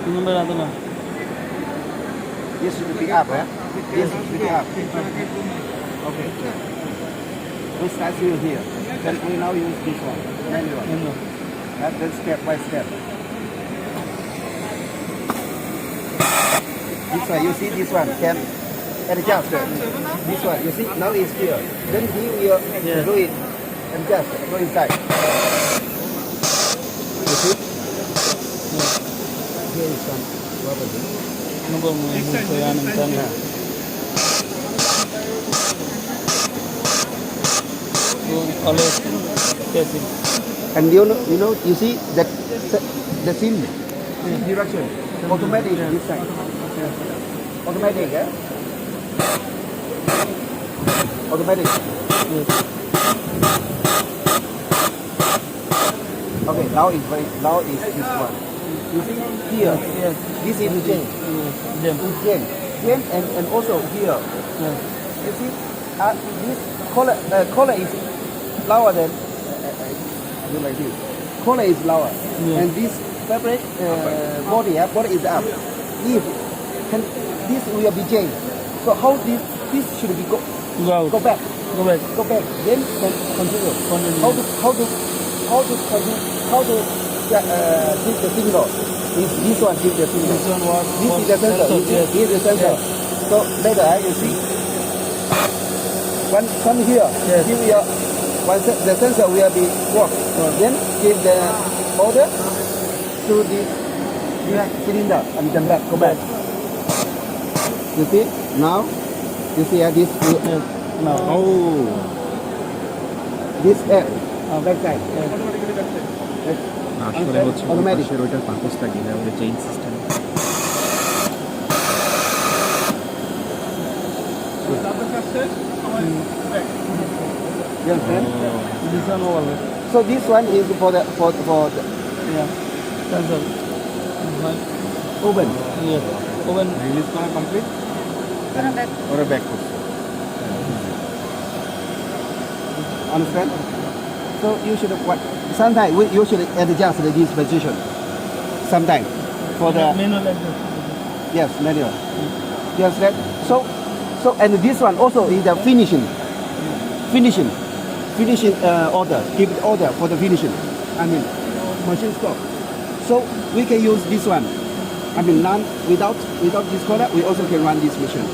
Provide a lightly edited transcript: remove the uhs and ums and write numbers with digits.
Number ada na. This should be up, eh? This should be up. Okay. We start here. Then we now use this one. Manual. Ano? Then step by step. This one, you see this one can adjust. This one, you see now it's here. Then he will do it. Adjust. Go inside. You see? Here is some rubber. Ano ba mo yan ang tanong? Always testing. And you see that the sim direction automatic this side. Automatic, eh? Automatic. Yes. Okay, now is this one. You see here, Yes. this is change. Jam. Change and also here. Yes. You see, this color is lower than do like this. Color is lower, Yeah. and this fabric body is up. If this will be changed, so how this should be go Go out. go back, Go back. then continue. Continue. How to give the signal? Is this one give the signal? This one was This is the sensor. Yes. This is the sensor. Yes. So later you see one here. Yes. Give your the sensor will be work. Then give the order to this cylinder and then back. Go back. You see now. You see this Yes. Now. oh this air back side. Yes. আসলে হচ্ছে Automatic. পাশের ওইটার পারপাসটা কি আমাদের chain system You understand? This one always. So this one is for the Yeah. Sensor. Fine. oven. Yes. Open. Release করা complete ওরা back করছে Understand? So you should what? Sometimes you should adjust this position. Sometimes for the Manual like this. yes manual. You understand? So and this one also is the finishing order. Give it order for the finishing. I mean machine stop. So we can use this one. I mean none without this color we also can run this machine.